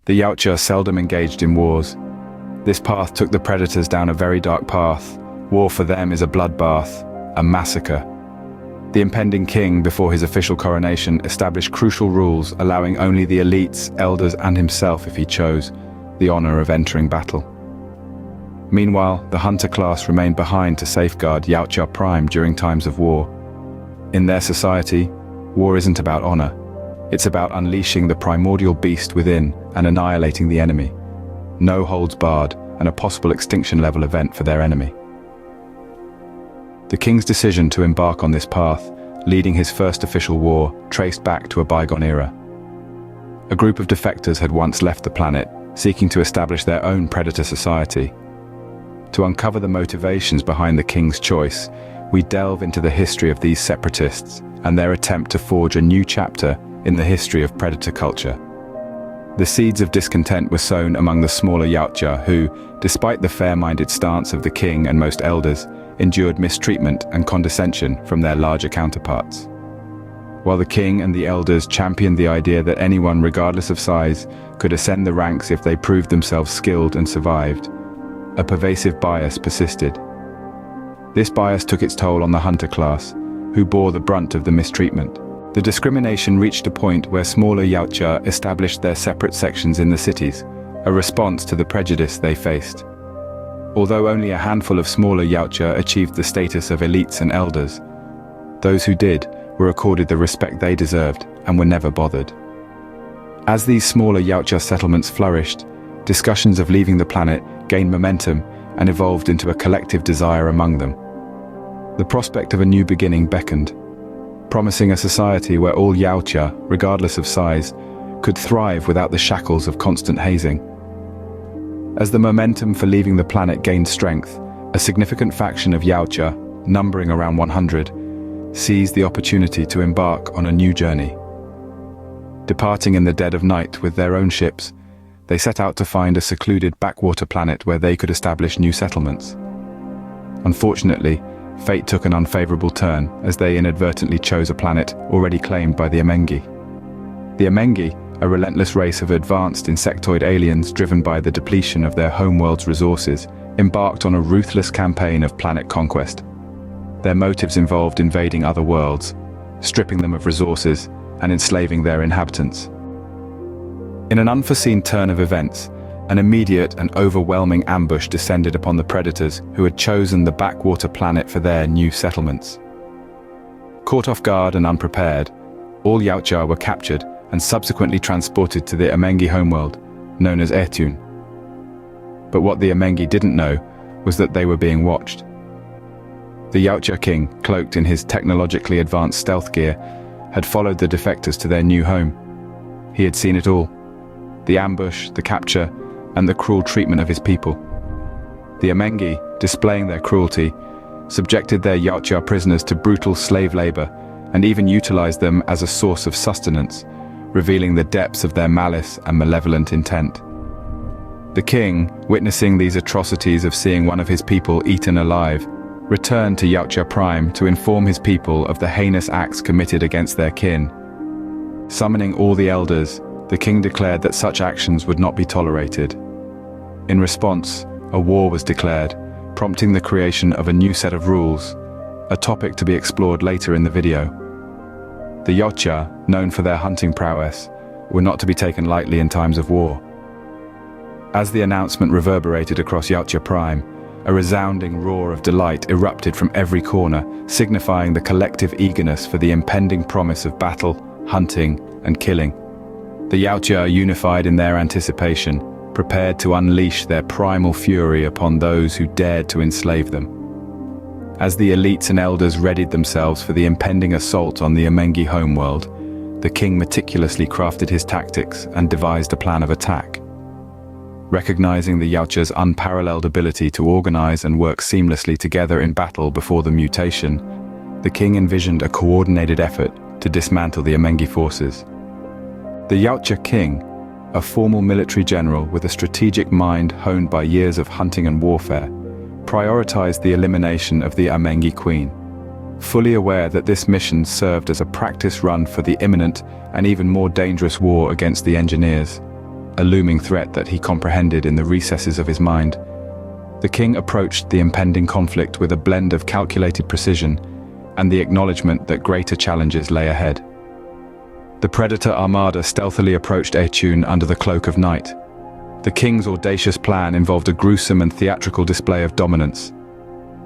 The Yautja seldom engaged in wars. This path took the predators down a very dark path. War for them is a bloodbath, a massacre. The impending king, before his official coronation, established crucial rules allowing only the elites, elders, and himself, if he chose, the honor of entering battle. Meanwhile, the hunter class remained behind to safeguard Yautja Prime during times of war. In their society, war isn't about honor. It's about unleashing the primordial beast within and annihilating the enemy. No holds barred, and a possible extinction level event for their enemy. The king's decision to embark on this path, leading his first official war, traced back to a bygone era. A group of defectors had once left the planet, seeking to establish their own predator society. To uncover the motivations behind the king's choice, we delve into the history of these separatists and their attempt to forge a new chapter in the history of predator culture. The seeds of discontent were sown among the smaller Yautja who, despite the fair-minded stance of the king and most elders, endured mistreatment and condescension from their larger counterparts. While the king and the elders championed the idea that anyone, regardless of size, could ascend the ranks if they proved themselves skilled and survived, a pervasive bias persisted. This bias took its toll on the hunter class, who bore the brunt of the mistreatment. The discrimination reached a point where smaller Yautja established their separate sections in the cities, a response to the prejudice they faced. Although only a handful of smaller Yautja achieved the status of elites and elders, those who did were accorded the respect they deserved and were never bothered. As these smaller Yautja settlements flourished, discussions of leaving the planet gained momentum and evolved into a collective desire among them. The prospect of a new beginning beckoned, promising a society where all Yautja, regardless of size, could thrive without the shackles of constant hazing. As the momentum for leaving the planet gained strength, a significant faction of Yautja, numbering around 100, seized the opportunity to embark on a new journey. Departing in the dead of night with their own ships, they set out to find a secluded backwater planet where they could establish new settlements. Unfortunately, fate took an unfavorable turn as they inadvertently chose a planet already claimed by the Amengi. The Amengi, a relentless race of advanced insectoid aliens driven by the depletion of their homeworld's resources, embarked on a ruthless campaign of planet conquest. Their motives involved invading other worlds, stripping them of resources, and enslaving their inhabitants. In an unforeseen turn of events, an immediate and overwhelming ambush descended upon the predators who had chosen the backwater planet for their new settlements. Caught off guard and unprepared, all Yautja were captured and subsequently transported to the Amengi homeworld, known as Yautja. But what the Amengi didn't know was that they were being watched. The Yautja king, cloaked in his technologically advanced stealth gear, had followed the defectors to their new home. He had seen it all: the ambush, the capture, and the cruel treatment of his people. The Amengi, displaying their cruelty, subjected their Yautja prisoners to brutal slave labor and even utilized them as a source of sustenance, revealing the depths of their malice and malevolent intent. The king, witnessing these atrocities of seeing one of his people eaten alive, returned to Yautja Prime to inform his people of the heinous acts committed against their kin. Summoning all the elders, the king declared that such actions would not be tolerated. In response, a war was declared, prompting the creation of a new set of rules, a topic to be explored later in the video. The Yautja, known for their hunting prowess, were not to be taken lightly in times of war. As the announcement reverberated across Yautja Prime, a resounding roar of delight erupted from every corner, signifying the collective eagerness for the impending promise of battle, hunting, and killing. The Yautja, unified in their anticipation, prepared to unleash their primal fury upon those who dared to enslave them. As the elites and elders readied themselves for the impending assault on the Amengi homeworld, the king meticulously crafted his tactics and devised a plan of attack. Recognizing the Yautja's unparalleled ability to organize and work seamlessly together in battle before the mutation, the king envisioned a coordinated effort to dismantle the Amengi forces. The Yautja king, a formal military general with a strategic mind honed by years of hunting and warfare, prioritized the elimination of the Amengi queen, fully aware that this mission served as a practice run for the imminent and even more dangerous war against the engineers. a looming threat that he comprehended in the recesses of his mind. The king approached the impending conflict with a blend of calculated precision and the acknowledgement that greater challenges lay ahead. The predator armada stealthily approached Yautja under the cloak of night. The king's audacious plan involved a gruesome and theatrical display of dominance.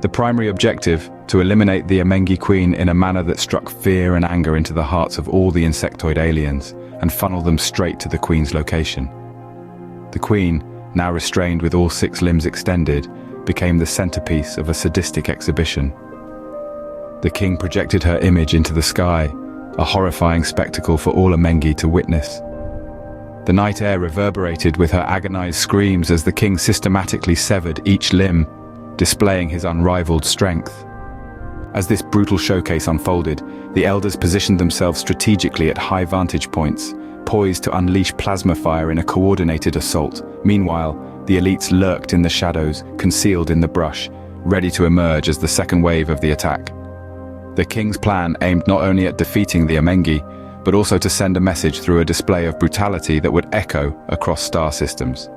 The primary objective, to eliminate the Amengi queen in a manner that struck fear and anger into the hearts of all the insectoid aliens and funnel them straight to the queen's location. The queen, now restrained with all 6 limbs extended, became the centerpiece of a sadistic exhibition. The king projected her image into the sky, a horrifying spectacle for all Amengi to witness. The night air reverberated with her agonized screams as the king systematically severed each limb, displaying his unrivaled strength. As this brutal showcase unfolded, the elders positioned themselves strategically at high vantage points, poised to unleash plasma fire in a coordinated assault. Meanwhile, the elites lurked in the shadows, concealed in the brush, ready to emerge as the second wave of the attack. The king's plan aimed not only at defeating the Amengi, but also to send a message through a display of brutality that would echo across star systems.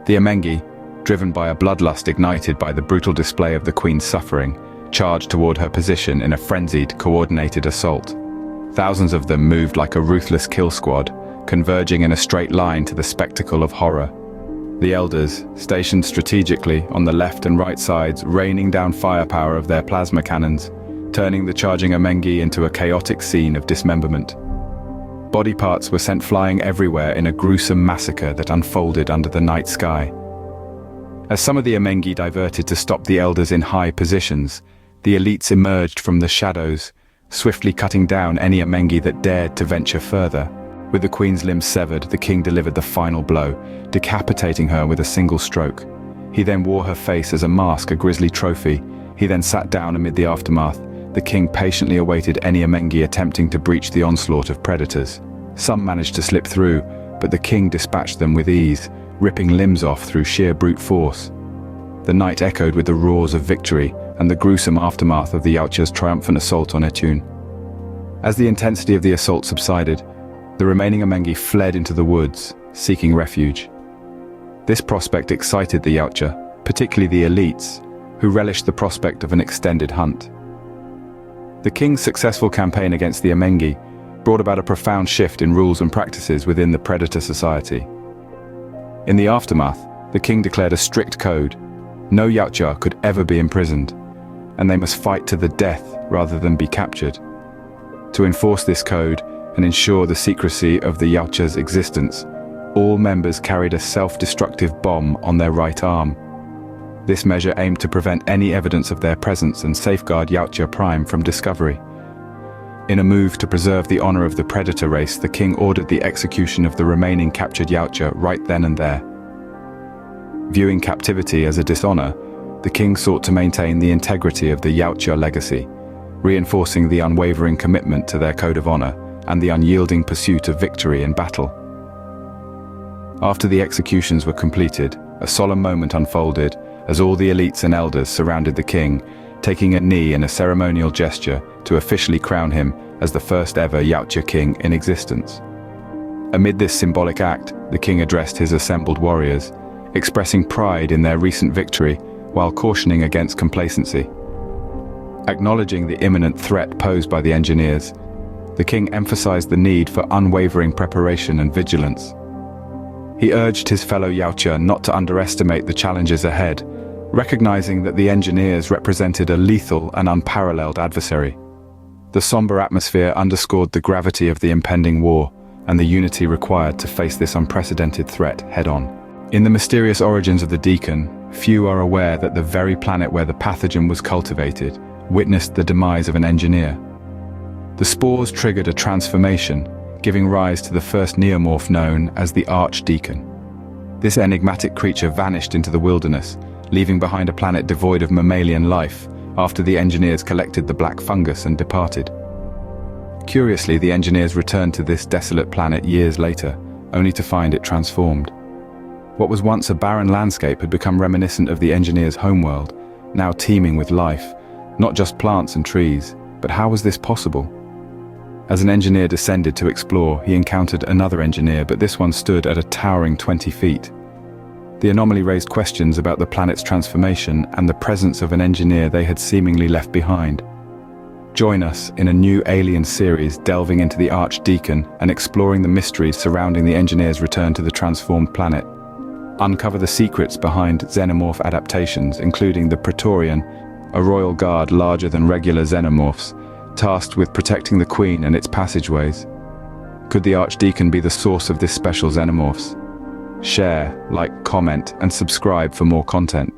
The Amengi, driven by a bloodlust ignited by the brutal display of the queen's suffering, charged toward her position in a frenzied, coordinated assault. Thousands of them moved like a ruthless kill squad, converging in a straight line to the spectacle of horror. The elders, stationed strategically on the left and right sides, raining down firepower of their plasma cannons, turning the charging Amengi into a chaotic scene of dismemberment. Body parts were sent flying everywhere in a gruesome massacre that unfolded under the night sky. As some of the Amengi diverted to stop the elders in high positions, the elites emerged from the shadows, swiftly cutting down any Amengi that dared to venture further. With the queen's limbs severed, the king delivered the final blow, decapitating her with a single stroke. He then wore her face as a mask, a grisly trophy. He then sat down amid the aftermath. The king patiently awaited any Amengi attempting to breach the onslaught of predators. Some managed to slip through, but the king dispatched them with ease, ripping limbs off through sheer brute force. The night echoed with the roars of victory and the gruesome aftermath of the Yautja's triumphant assault on Yautja. As the intensity of the assault subsided, the remaining Amengi fled into the woods, seeking refuge. This prospect excited the Yautja, particularly the elites, who relished the prospect of an extended hunt. The king's successful campaign against the Amengi brought about a profound shift in rules and practices within the predator society. In the aftermath, the king declared a strict code. No Yautja could ever be imprisoned, and they must fight to the death rather than be captured. To enforce this code and ensure the secrecy of the Yautja's existence, all members carried a self-destructive bomb on their right arm. This measure aimed to prevent any evidence of their presence and safeguard Yautja Prime from discovery. In a move to preserve the honor of the predator race, the king ordered the execution of the remaining captured Yautja right then and there. Viewing captivity as a dishonor, the king sought to maintain the integrity of the Yautja legacy, reinforcing the unwavering commitment to their code of honor and the unyielding pursuit of victory in battle. After the executions were completed, a solemn moment unfolded as all the elites and elders surrounded the king, taking a knee in a ceremonial gesture to officially crown him as the first ever Yautja king in existence. Amid this symbolic act, the king addressed his assembled warriors, expressing pride in their recent victory while cautioning against complacency. Acknowledging the imminent threat posed by the engineers, the king emphasized the need for unwavering preparation and vigilance. He urged his fellow Yautja not to underestimate the challenges ahead, recognizing that the engineers represented a lethal and unparalleled adversary. The somber atmosphere underscored the gravity of the impending war and the unity required to face this unprecedented threat head-on. In the mysterious origins of the deacon, few are aware that the very planet where the pathogen was cultivated witnessed the demise of an engineer. The spores triggered a transformation, giving rise to the first neomorph known as the archdeacon. This enigmatic creature vanished into the wilderness, leaving behind a planet devoid of mammalian life after the engineers collected the black fungus and departed. Curiously, the engineers returned to this desolate planet years later, only to find it transformed. What was once a barren landscape had become reminiscent of the engineers' homeworld, now teeming with life, not just plants and trees, but how was this possible? As an engineer descended to explore, he encountered another engineer, but this one stood at a towering 20 feet. The anomaly raised questions about the planet's transformation and the presence of an engineer they had seemingly left behind. Join us in a new alien series delving into the Archdeacon and exploring the mysteries surrounding the engineer's return to the transformed planet. Uncover the secrets behind xenomorph adaptations, including the Praetorian, a royal guard larger than regular xenomorphs, tasked with protecting the Queen and its passageways. Could the Archdeacon be the source of this special xenomorphs? Share, like, comment, and subscribe for more content.